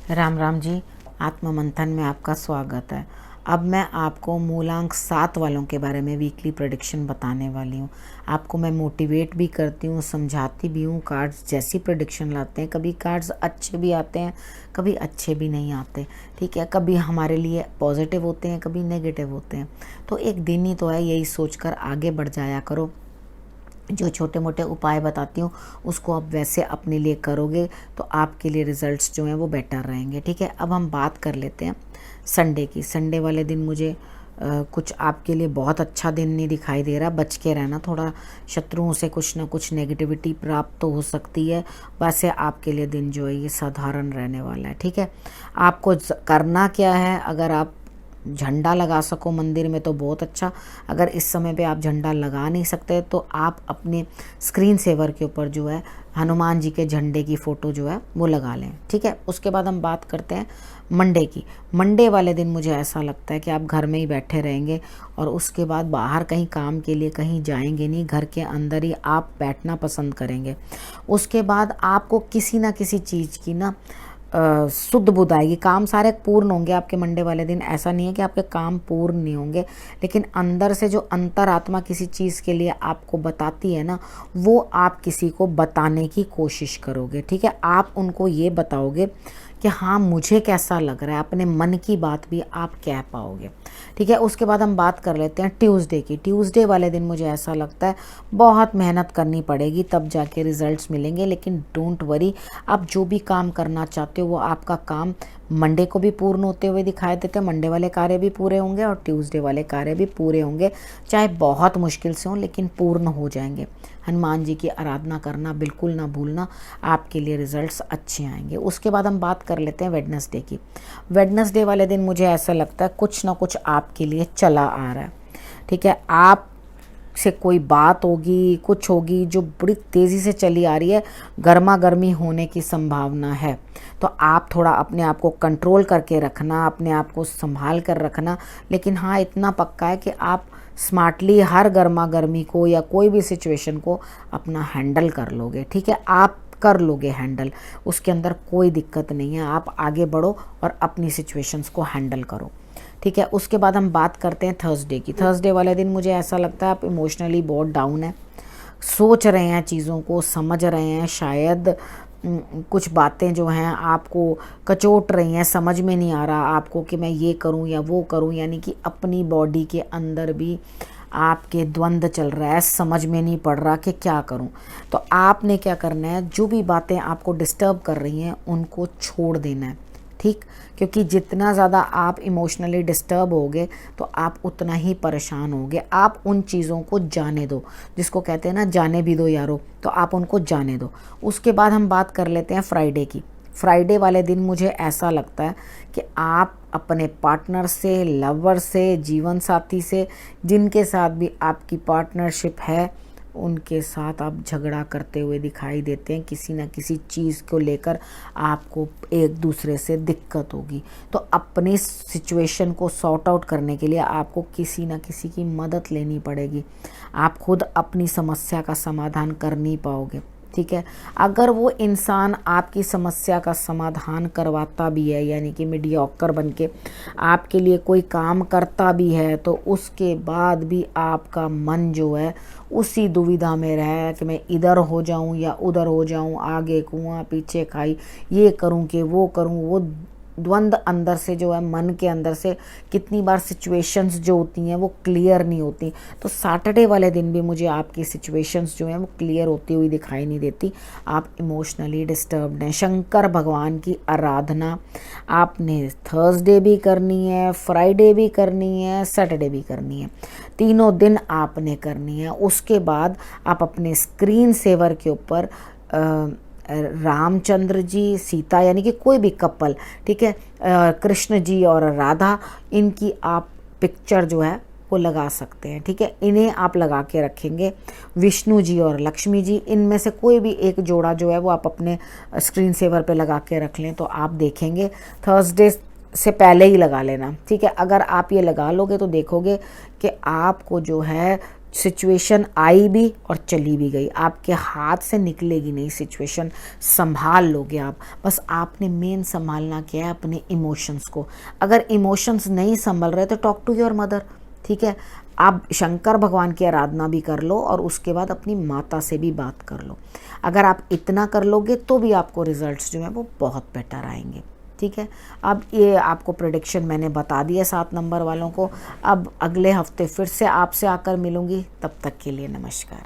राम राम जी। आत्म मंथन में आपका स्वागत है। अब मैं आपको मूलांक 7 वालों के बारे में वीकली प्रेडिक्शन बताने वाली हूँ। आपको मैं मोटिवेट भी करती हूँ, समझाती भी हूँ। कार्ड्स जैसी प्रेडिक्शन लाते हैं, कभी कार्ड्स अच्छे भी आते हैं, कभी अच्छे भी नहीं आते, ठीक है। कभी हमारे लिए पॉजिटिव होते हैं, कभी नेगेटिव होते हैं। तो एक दिन ही तो है, यही सोचकर आगे बढ़ जाया करो। जो छोटे मोटे उपाय बताती हूँ उसको आप वैसे अपने लिए करोगे तो आपके लिए रिजल्ट्स जो हैं वो बेटर रहेंगे, ठीक है। अब हम बात कर लेते हैं संडे की। संडे वाले दिन मुझे कुछ आपके लिए बहुत अच्छा दिन नहीं दिखाई दे रहा। बच के रहना, थोड़ा शत्रुओं से कुछ ना कुछ नेगेटिविटी प्राप्त तो हो सकती है। वैसे आपके लिए दिन जो है ये साधारण रहने वाला है, ठीक है। आपको करना क्या है, अगर आप झंडा लगा सको मंदिर में तो बहुत अच्छा। अगर इस समय पे आप झंडा लगा नहीं सकते तो आप अपने स्क्रीन सेवर के ऊपर जो है हनुमान जी के झंडे की फ़ोटो जो है वो लगा लें, ठीक है। उसके बाद हम बात करते हैं मंडे की। मंडे वाले दिन मुझे ऐसा लगता है कि आप घर में ही बैठे रहेंगे और उसके बाद बाहर कहीं काम के लिए कहीं जाएंगे नहीं, घर के अंदर ही आप बैठना पसंद करेंगे। उसके बाद आपको किसी ना किसी चीज़ की ना शुद्ध बुद्ध आएगी। काम सारे पूर्ण होंगे आपके मंडे वाले दिन। ऐसा नहीं है कि आपके काम पूर्ण नहीं होंगे, लेकिन अंदर से जो अंतरात्मा किसी चीज़ के लिए आपको बताती है ना, वो आप किसी को बताने की कोशिश करोगे, ठीक है। आप उनको ये बताओगे कि हाँ मुझे कैसा लग रहा है, अपने मन की बात भी आप कह पाओगे, ठीक है। उसके बाद हम बात कर लेते हैं ट्यूसडे की। ट्यूसडे वाले दिन मुझे ऐसा लगता है बहुत मेहनत करनी पड़ेगी तब जाके रिजल्ट्स मिलेंगे, लेकिन डोंट वरी। आप जो भी काम करना चाहते हो वो आपका काम मंडे को भी पूर्ण होते हुए दिखाई देते हैं। मंडे वाले कार्य भी पूरे होंगे और ट्यूसडे वाले कार्य भी पूरे होंगे, चाहे बहुत मुश्किल से हों लेकिन पूर्ण हो जाएंगे। हनुमान जी की आराधना करना बिल्कुल ना भूलना, आपके लिए रिजल्ट्स अच्छे आएंगे। उसके बाद हम बात कर लेते हैं वेडनेसडे की। वेडनेसडे वाले दिन मुझे ऐसा लगता है कुछ ना कुछ आपके लिए चला आ रहा है, ठीक है। आप से कोई बात होगी, कुछ होगी जो बड़ी तेज़ी से चली आ रही है, गर्मा गर्मी होने की संभावना है। तो आप थोड़ा अपने आप को कंट्रोल करके रखना, अपने आप को संभाल कर रखना। लेकिन हाँ इतना पक्का है कि आप स्मार्टली हर गर्मा गर्मी को या कोई भी सिचुएशन को अपना हैंडल कर लोगे, ठीक है। आप कर लोगे हैंडल, उसके अंदर कोई दिक्कत नहीं है। आप आगे बढ़ो और अपनी सिचुएशंस को हैंडल करो, ठीक है। उसके बाद हम बात करते हैं थर्सडे की। थर्सडे वाले दिन मुझे ऐसा लगता है आप इमोशनली बहुत डाउन है, सोच रहे हैं चीज़ों को, समझ रहे हैं, शायद कुछ बातें जो हैं आपको कचोट रही हैं, समझ में नहीं आ रहा आपको कि मैं ये करूं या वो करूं। यानी कि अपनी बॉडी के अंदर भी आपके द्वंद्व चल रहा है, समझ में नहीं पड़ रहा कि क्या करूं। तो आपने क्या करना है, जो भी बातें आपको डिस्टर्ब कर रही हैं उनको छोड़ देना है, ठीक। क्योंकि जितना ज़्यादा आप इमोशनली डिस्टर्ब होगे तो आप उतना ही परेशान होगे। आप उन चीज़ों को जाने दो, जिसको कहते हैं ना जाने भी दो यारो, तो आप उनको जाने दो। उसके बाद हम बात कर लेते हैं फ्राइडे की। फ्राइडे वाले दिन मुझे ऐसा लगता है कि आप अपने पार्टनर से, लवर से, जीवन साथी से, जिनके साथ भी आपकी पार्टनरशिप है, उनके साथ आप झगड़ा करते हुए दिखाई देते हैं। किसी न किसी चीज़ को लेकर आपको एक दूसरे से दिक्कत होगी। तो अपनी सिचुएशन को सॉर्ट आउट करने के लिए आपको किसी न किसी की मदद लेनी पड़ेगी। आप खुद अपनी समस्या का समाधान कर नहीं पाओगे, ठीक है। अगर वो इंसान आपकी समस्या का समाधान करवाता भी है, यानी कि मीडियोकर बन के आपके लिए कोई काम करता भी है, तो उसके बाद भी आपका मन जो है उसी दुविधा में रहे कि मैं इधर हो जाऊं या उधर हो जाऊं, आगे कुआं पीछे खाई, ये करूं कि वो करूं। वो द्वंद्व अंदर से जो है, मन के अंदर से कितनी बार सिचुएशंस जो होती हैं वो क्लियर नहीं होती। तो सैटरडे वाले दिन भी मुझे आपकी सिचुएशंस जो हैं वो क्लियर होती हुई दिखाई नहीं देती। आप इमोशनली डिस्टर्ब्ड हैं। शंकर भगवान की आराधना आपने थर्सडे भी करनी है, फ्राइडे भी करनी है, सैटरडे भी करनी है, तीनों दिन आपने करनी है। उसके बाद आप अपने स्क्रीन सेवर के ऊपर रामचंद्र जी, सीता, यानी कि कोई भी कपल, ठीक है, कृष्ण जी और राधा, इनकी आप पिक्चर जो है वो लगा सकते हैं, ठीक है। इन्हें आप लगा के रखेंगे। विष्णु जी और लक्ष्मी जी, इनमें से कोई भी एक जोड़ा जो है वो आप अपने स्क्रीन सेवर पे लगा के रख लें, तो आप देखेंगे। थर्सडे से पहले ही लगा लेना, ठीक है। अगर आप ये लगा लोगे तो देखोगे कि आपको जो है सिचुएशन आई भी और चली भी गई, आपके हाथ से निकलेगी नहीं सिचुएशन, संभाल लोगे आप। बस आपने मेन संभालना क्या है, अपने इमोशंस को। अगर इमोशंस नहीं संभल रहे तो टॉक टू योर मदर, ठीक है। आप शंकर भगवान की आराधना भी कर लो और उसके बाद अपनी माता से भी बात कर लो। अगर आप इतना कर लोगे तो भी आपको रिजल्ट्स जो हैं वो बहुत बेटर आएंगे, ठीक है। अब ये आपको प्रेडिक्शन मैंने बता दिया 7 नंबर वालों को। अब अगले हफ्ते फिर से आपसे आकर मिलूंगी, तब तक के लिए नमस्कार।